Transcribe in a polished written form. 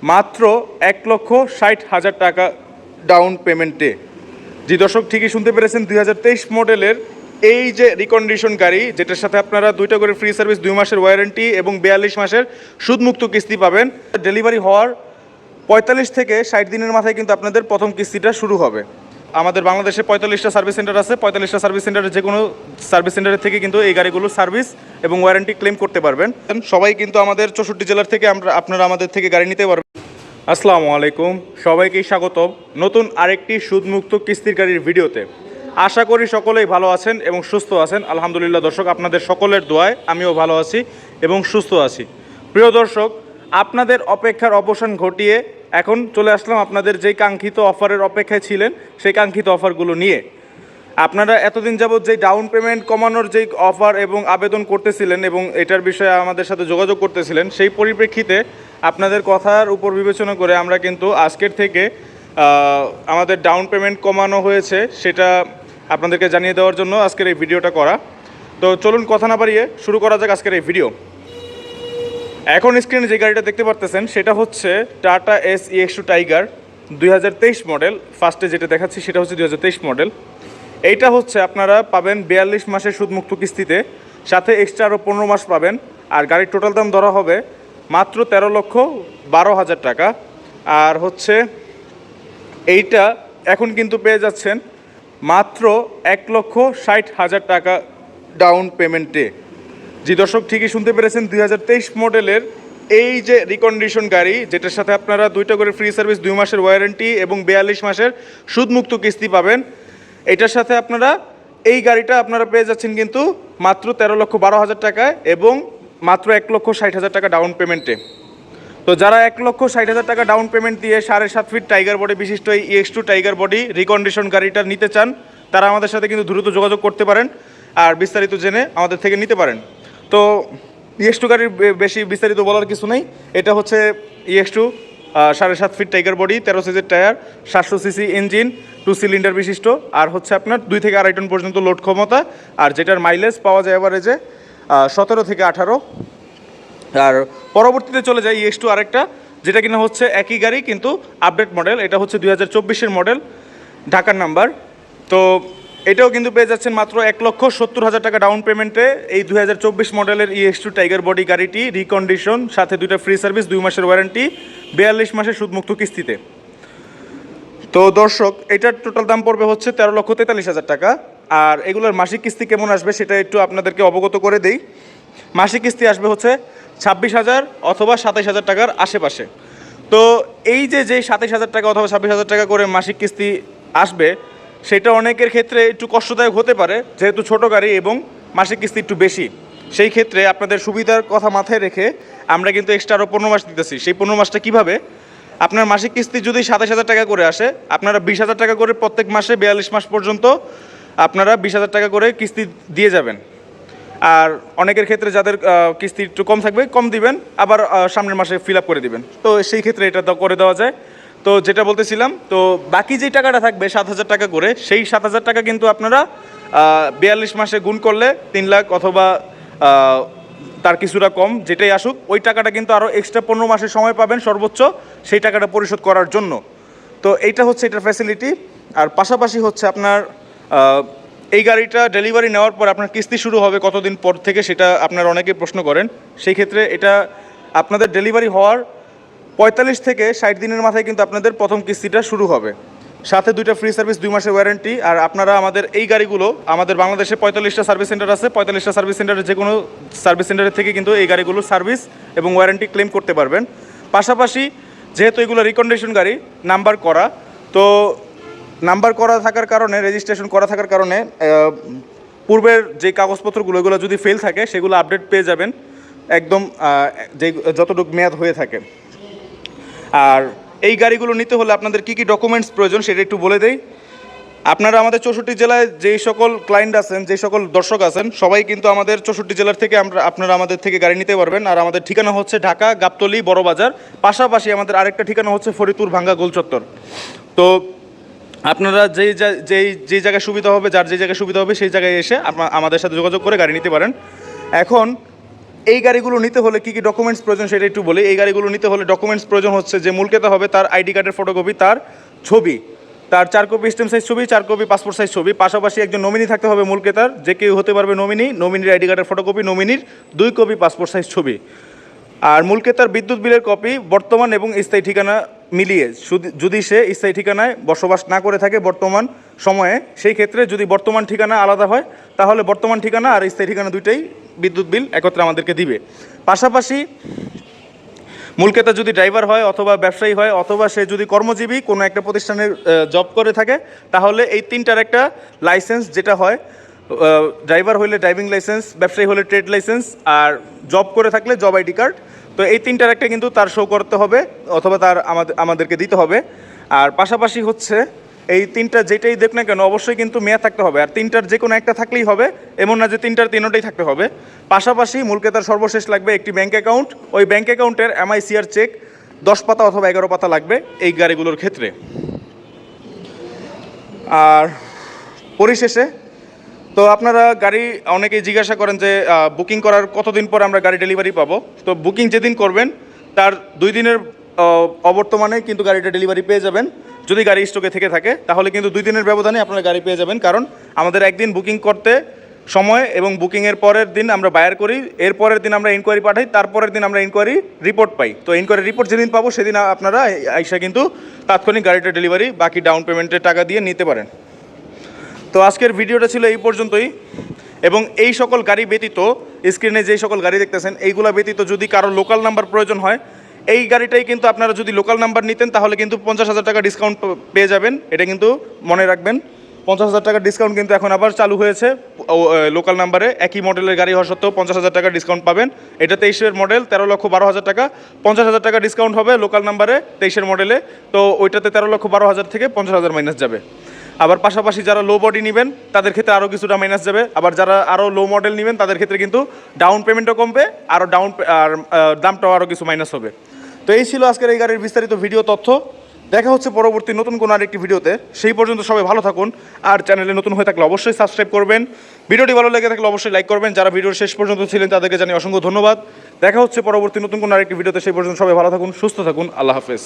মাত্র 1,60,000 টাকা ডাউন পেমেন্টে। জি দর্শক, ঠিকই শুনতে পেরেছেন, 2023 মডেলের এই যে রিকন্ডিশন গাড়ি, যেটার সাথে আপনারা 2টা করে ফ্রি সার্ভিস, 2 মাসের ওয়ারেন্টি এবং 42 মাসের সুদমুক্ত কিস্তি পাবেন। ডেলিভারি হওয়ার 45 থেকে 60 দিনের মাথায় কিন্তু আপনাদের প্রথম কিস্তিটা শুরু হবে। আমাদের বাংলাদেশে 45টা সার্ভিস সেন্টার আছে। 45টা সার্ভিস সেন্টারের যে কোনো সার্ভিস সেন্টারের থেকে কিন্তু এই গাড়িগুলোর সার্ভিস এবং ওয়ারেন্টি ক্লেম করতে পারবেন। সবাই কিন্তু আমাদের 64 জেলার থেকে আপনারা আমাদের থেকে গাড়ি নিতে পারবেন। আসসালামু আলাইকুম, সবাইকেই স্বাগতম নতুন আরেকটি সুদমুক্ত কিস্তির গাড়ির ভিডিওতে। আশা করি সকলেই ভালো আছেন এবং সুস্থ আছেন। আলহামদুলিল্লাহ দর্শক, আপনাদের সকলের দোয়ায় আমিও ভালো আছি এবং সুস্থ আছি। প্রিয় দর্শক, আপনাদের অপেক্ষার অবসান ঘটিয়ে এখন চলে আসলাম আপনাদের যেই কাঙ্ক্ষিত অফারের অপেক্ষায় ছিলেন সেই কাঙ্ক্ষিত অফারগুলো নিয়ে। আপনারা এতদিন যাবৎ যেই ডাউন পেমেন্ট কমানোর যেই অফার এবং আবেদন করতেছিলেন এবং এটার বিষয়ে আমাদের সাথে যোগাযোগ করতেছিলেন, সেই পরিপ্রেক্ষিতে আপনাদের কথার উপর বিবেচনা করে আমরা কিন্তু আজকের থেকে আমাদের ডাউন পেমেন্ট কমানো হয়েছে সেটা আপনাদেরকে জানিয়ে দেওয়ার জন্য আজকের এই ভিডিওটা করা। তো চলুন কথা না বাড়িয়ে শুরু করা যাক আজকের এই ভিডিও। এখন স্ক্রিনে যে গাড়িটা দেখতে পারতেছেন সেটা হচ্ছে tata S EX2 tiger 2023 model. ফার্স্টে যেটা দেখাচ্ছি সেটা হচ্ছে 2023 মডেল। এইটা হচ্ছে আপনারা পাবেন 42 মাসের সুদমুক্ত কিস্তিতে, সাথে এক্সট্রা আরও 15 মাস পাবেন। আর গাড়ির টোটাল দাম ধরা হবে মাত্র 13,12,000 টাকা। আর হচ্ছে এইটা এখন কিন্তু পেয়ে যাচ্ছেন মাত্র 1,60,000 টাকা ডাউন পেমেন্টে। জি দর্শক, ঠিকই শুনতে পেরেছেন, 2023 মডেলের এই যে রিকন্ডিশন গাড়ি, যেটার সাথে আপনারা 2টা করে ফ্রি সার্ভিস, 2 মাসের ওয়ারেন্টি এবং 42 মাসের সুদমুক্ত কিস্তি পাবেন। এটার সাথে আপনারা এই গাড়িটা আপনারা পেয়ে যাচ্ছেন কিন্তু মাত্র 13,12,000 টাকায় এবং মাত্র 1,60,000 টাকা ডাউন পেমেন্টে। তো যারা 1,60,000 টাকা ডাউন পেমেন্ট দিয়ে 7.5 ফিট টাইগার বডি বিশিষ্ট এই EX2 টাইগার বডি রিকন্ডিশন গাড়িটা নিতে চান, তারা আমাদের সাথে কিন্তু দ্রুত যোগাযোগ করতে পারেন আর বিস্তারিত জেনে আমাদের থেকে নিতে পারেন। তো EX2 গাড়ির বেশি বিস্তারিত বলার কিছু নেই। এটা হচ্ছে EX2 7.5 ফিট টাইগার বডি, 13 সিজের টায়ার, 700 সিসি ইঞ্জিন, 2 সিলিন্ডার বিশিষ্ট, আর হচ্ছে আপনার 2 থেকে 2.5 টন পর্যন্ত লোড ক্ষমতা, আর যেটার মাইলেজ পাওয়া যায় এভারেজে 17 থেকে 18। আর পরবর্তীতে চলে যায় EX2 আরেকটা, যেটা কিনা হচ্ছে একই গাড়ি কিন্তু আপডেট মডেল। এটা হচ্ছে 2024-এর মডেল, ঢাকার নাম্বার। তো এটাও কিন্তু পেয়ে যাচ্ছেন মাত্র 1,70,000 টাকা ডাউন পেমেন্টে এই 2024 মডেলের EX2 টাইগার বডি গাড়িটি রিকন্ডিশন, সাথে 2টা ফ্রি সার্ভিস, 2 মাসের ওয়ারেন্টি, 42 মাসের সুদমুক্ত কিস্তিতে। তো দর্শক, এটার টোটাল দাম পড়বে হচ্ছে 13,43,000 টাকা। আর এগুলোর মাসিক কিস্তি কেমন আসবে সেটা একটু আপনাদেরকে অবগত করে দেই। মাসিক কিস্তি আসবে হচ্ছে 26,000 অথবা 27,000 টাকার আশেপাশে। তো এই যে 27,000 টাকা অথবা 26,000 টাকা করে মাসিক কিস্তি আসবে, সেটা অনেকের ক্ষেত্রে একটু কষ্টদায়ক হতে পারে, যেহেতু ছোটো গাড়ি এবং মাসিক কিস্তি একটু বেশি। সেই ক্ষেত্রে আপনাদের সুবিধার কথা মাথায় রেখে আমরা কিন্তু এক্সট্রা আরও 15 মাস দিতেছি। সেই 15 মাসটা কীভাবে? আপনার মাসিক কিস্তি যদি 27,000 টাকা করে আসে, আপনারা 20,000 টাকা করে প্রত্যেক মাসে 42 মাস পর্যন্ত আপনারা 20,000 টাকা করে কিস্তি দিয়ে যাবেন। আর অনেকের ক্ষেত্রে যাদের কিস্তি একটু কম থাকবে, কম দিবেন, আবার সামনের মাসে ফিল আপ করে দিবেন। তো সেই ক্ষেত্রে এটা তো করে দেওয়া যায়। তো যেটা বলতেছিলাম, তো বাকি যে টাকাটা থাকবে 7,000 টাকা করে, সেই 7,000 টাকা কিন্তু আপনারা 42 মাসে গুণ করলে 3 লাখ অথবা তার কিছুটা কম যেটাই আসুক, ওই টাকাটা কিন্তু আরও এক্সট্রা 15 মাসের সময় পাবেন সর্বোচ্চ সেই টাকাটা পরিশোধ করার জন্য। তো এইটা হচ্ছে এটার ফ্যাসিলিটি। আর পাশাপাশি হচ্ছে আপনার এই গাড়িটা ডেলিভারি নেওয়ার পর আপনার কিস্তি শুরু হবে কতদিন পর থেকে, সেটা আপনারা অনেকেই প্রশ্ন করেন। সেই ক্ষেত্রে এটা আপনাদের ডেলিভারি হওয়ার 45 থেকে 60 দিনের মাথায় কিন্তু আপনাদের প্রথম কিস্তিটা শুরু হবে, সাথে 2টা ফ্রি সার্ভিস, 2 মাসের ওয়ারেন্টি। আর আপনারা আমাদের এই গাড়িগুলো, আমাদের বাংলাদেশে 45টা সার্ভিস সেন্টার আছে। 45টা সার্ভিস সেন্টারের যে কোনো সার্ভিস সেন্টারের থেকে কিন্তু এই গাড়িগুলোর সার্ভিস এবং ওয়ারেন্টি ক্লেম করতে পারবেন। পাশাপাশি যেহেতু এগুলো রিকন্ডিশন গাড়ি, নাম্বার করা, তো নাম্বার করা থাকার কারণে, রেজিস্ট্রেশন করা থাকার কারণে পূর্বের যে কাগজপত্রগুলো এগুলো যদি ফেল থাকে সেগুলো আপডেট পেয়ে যাবেন একদম, যে যতটুকু মেয়াদ হয়ে থাকে। আর এই গাড়িগুলো নিতে হলে আপনাদের কী কী ডকুমেন্টস প্রয়োজন সেটা একটু বলে দেই। আপনারা আমাদের 64 জেলায় যেই সকল ক্লায়েন্ট আছেন, যেই সকল দর্শক আছেন, সবাই কিন্তু আমাদের 64 জেলার থেকে আপনারা আমাদের থেকে গাড়ি নিতে পারবেন। আর আমাদের ঠিকানা হচ্ছে ঢাকা, গাবতলী, বড়বাজার। পাশাপাশি আমাদের আরেকটা ঠিকানা হচ্ছে ফরিদপুর, ভাঙ্গা, গোলচত্বর। তো আপনারা যেই জায়গায় সুবিধা হবে, যার যেই জায়গায় সুবিধা হবে সেই জায়গায় এসে আমাদের সাথে যোগাযোগ করে গাড়ি নিতে পারেন। এখন এই গাড়িগুলো নিতে হলে কী কী ডকুমেন্টস প্রয়োজন সেটা একটু বলি। এই গাড়িগুলো নিতে হলে ডকুমেন্টস প্রয়োজন হচ্ছে যে মূল ক্রেতা হবে তার আইডি কার্ডের ফটোকপি, তার ছবি, তার 4 কপি স্ট্যাম্প সাইজ ছবি, 4 কপি পাসপোর্ট সাইজ ছবি, পাশাপাশি একজন নমিনি থাকতে হবে মূল ক্রেতার, যে কেউ হতে পারবে নমিনি, নমিনির আইডি কার্ডের ফটোকপি, নমিনির 2 কপি পাসপোর্ট সাইজ ছবি। আর মূল ক্রেতার বিদ্যুৎ বিলের কপি বর্তমান এবং স্থায়ী ঠিকানা মিলিয়ে, যদি সে স্থায়ী ঠিকানায় বসবাস না করে থাকে বর্তমান সময়ে, সেই ক্ষেত্রে যদি বর্তমান ঠিকানা আলাদা হয় তাহলে বর্তমান ঠিকানা আর স্থায়ী ঠিকানা দুইটাই বিদ্যুৎ বিল একত্রে আমাদেরকে দিবে। পাশাপাশি মূল ক্রেতা যদি ড্রাইভার হয় অথবা ব্যবসায়ী হয় অথবা সে যদি কর্মজীবী কোনো একটা প্রতিষ্ঠানের জব করে থাকে, তাহলে এই তিনটার একটা লাইসেন্স যেটা হয়, ড্রাইভার হইলে ড্রাইভিং লাইসেন্স, ব্যবসায়ী হলে ট্রেড লাইসেন্স, আর জব করে থাকলে জব আইডি কার্ড। তো এই তিনটার একটা কিন্তু তার শো করতে হবে অথবা তার আমাদেরকে দিতে হবে। আর পাশাপাশি হচ্ছে এই তিনটা যেটাই দেখ না কেন অবশ্যই কিন্তু মেয়াদ থাকতে হবে, আর তিনটার যে কোনো একটা থাকলেই হবে, এমন না যে তিনটাই থাকতে হবে। পাশাপাশি মূল ক্রেতার সর্বশেষ লাগবে একটি ব্যাঙ্ক অ্যাকাউন্ট, ওই ব্যাঙ্ক অ্যাকাউন্টের MICR চেক 10 পাতা অথবা 11 পাতা লাগবে এই গাড়িগুলোর ক্ষেত্রে। আর পরিশেষে তো আপনারা গাড়ি অনেকেই জিজ্ঞাসা করেন যে বুকিং করার কতদিন পর আমরা গাড়ি ডেলিভারি পাবো। তো বুকিং যেদিন করবেন তার 2 দিনের অবর্তমানে কিন্তু গাড়িটা ডেলিভারি পেয়ে যাবেন। যদি গাড়ি স্টকে থেকে থাকে তাহলে কিন্তু 2 দিনের ব্যবধানে আপনারা গাড়ি পেয়ে যাবেন, কারণ আমাদের একদিন বুকিং করতে সময় এবং বুকিংয়ের পরের দিন আমরা বায়ার করি, এর পরের দিন আমরা ইনকোয়ারি পাঠাই, তারপরের দিন আমরা ইনকোয়ারি রিপোর্ট পাই। তো ইনকোয়ারি রিপোর্ট যেদিন পাবো সেদিন আপনারা আইসা কিন্তু তাৎক্ষণিক গাড়িটা ডেলিভারি বাকি ডাউন পেমেন্টের টাকা দিয়ে নিতে পারেন। তো আজকের ভিডিওটা ছিল এই পর্যন্তই, এবং এই সকল গাড়ি ব্যতীত স্ক্রিনে যেই সকল গাড়ি দেখতেছেন এইগুলা ব্যতীত যদি কারো লোকাল নাম্বার প্রয়োজন হয়, এই গাড়িটাই কিন্তু আপনারা যদি লোকাল নাম্বার নিতেন তাহলে কিন্তু 50,000 টাকা ডিসকাউন্ট পেয়ে যাবেন। এটা কিন্তু মনে রাখবেন, 50,000 টাকার ডিসকাউন্ট কিন্তু এখন আবার চালু হয়েছে লোকাল নাম্বারে। একই মডেলের গাড়ি হওয়া সত্ত্বেও 50,000 টাকা ডিসকাউন্ট পাবেন। এটা 23-এর মডেল, 13,12,000 টাকা, 50,000 টাকা ডিসকাউন্ট হবে লোকাল নাম্বারে 23-এর মডেলে। তো ওইটাতে 13,12,000 থেকে 50,000 মাইনাস যাবে। আবার পাশাপাশি যারা লো বডি নেবেন তাদের ক্ষেত্রে আরও কিছুটা মাইনাস যাবে। আবার যারা আরও লো মডেল নেবেন তাদের ক্ষেত্রে কিন্তু ডাউন পেমেন্টও কমবে, আরও দামটাও আরও কিছু মাইনাস হবে। তো এই ছিল আজকের এই গাড়ির বিস্তারিত ভিডিও তথ্য। দেখা হচ্ছে পরবর্তী নতুন কোনো আরেকটি ভিডিওতে। সেই পর্যন্ত সবাই ভালো থাকুন, আর চ্যানেলে নতুন হয়ে থাকলে অবশ্যই সাবস্ক্রাইব করবেন। ভিডিওটি ভালো লেগে থাকলে অবশ্যই লাইক করবেন। যারা ভিডিওর শেষ পর্যন্ত ছিলেন তাদেরকে জানিয়ে অসংখ্য ধন্যবাদ। দেখা হচ্ছে পরবর্তী নতুন কোনো আরেকটি ভিডিওতে। সেই পর্যন্ত সবাই ভালো থাকুন, সুস্থ থাকুন। আল্লাহ হাফেজ।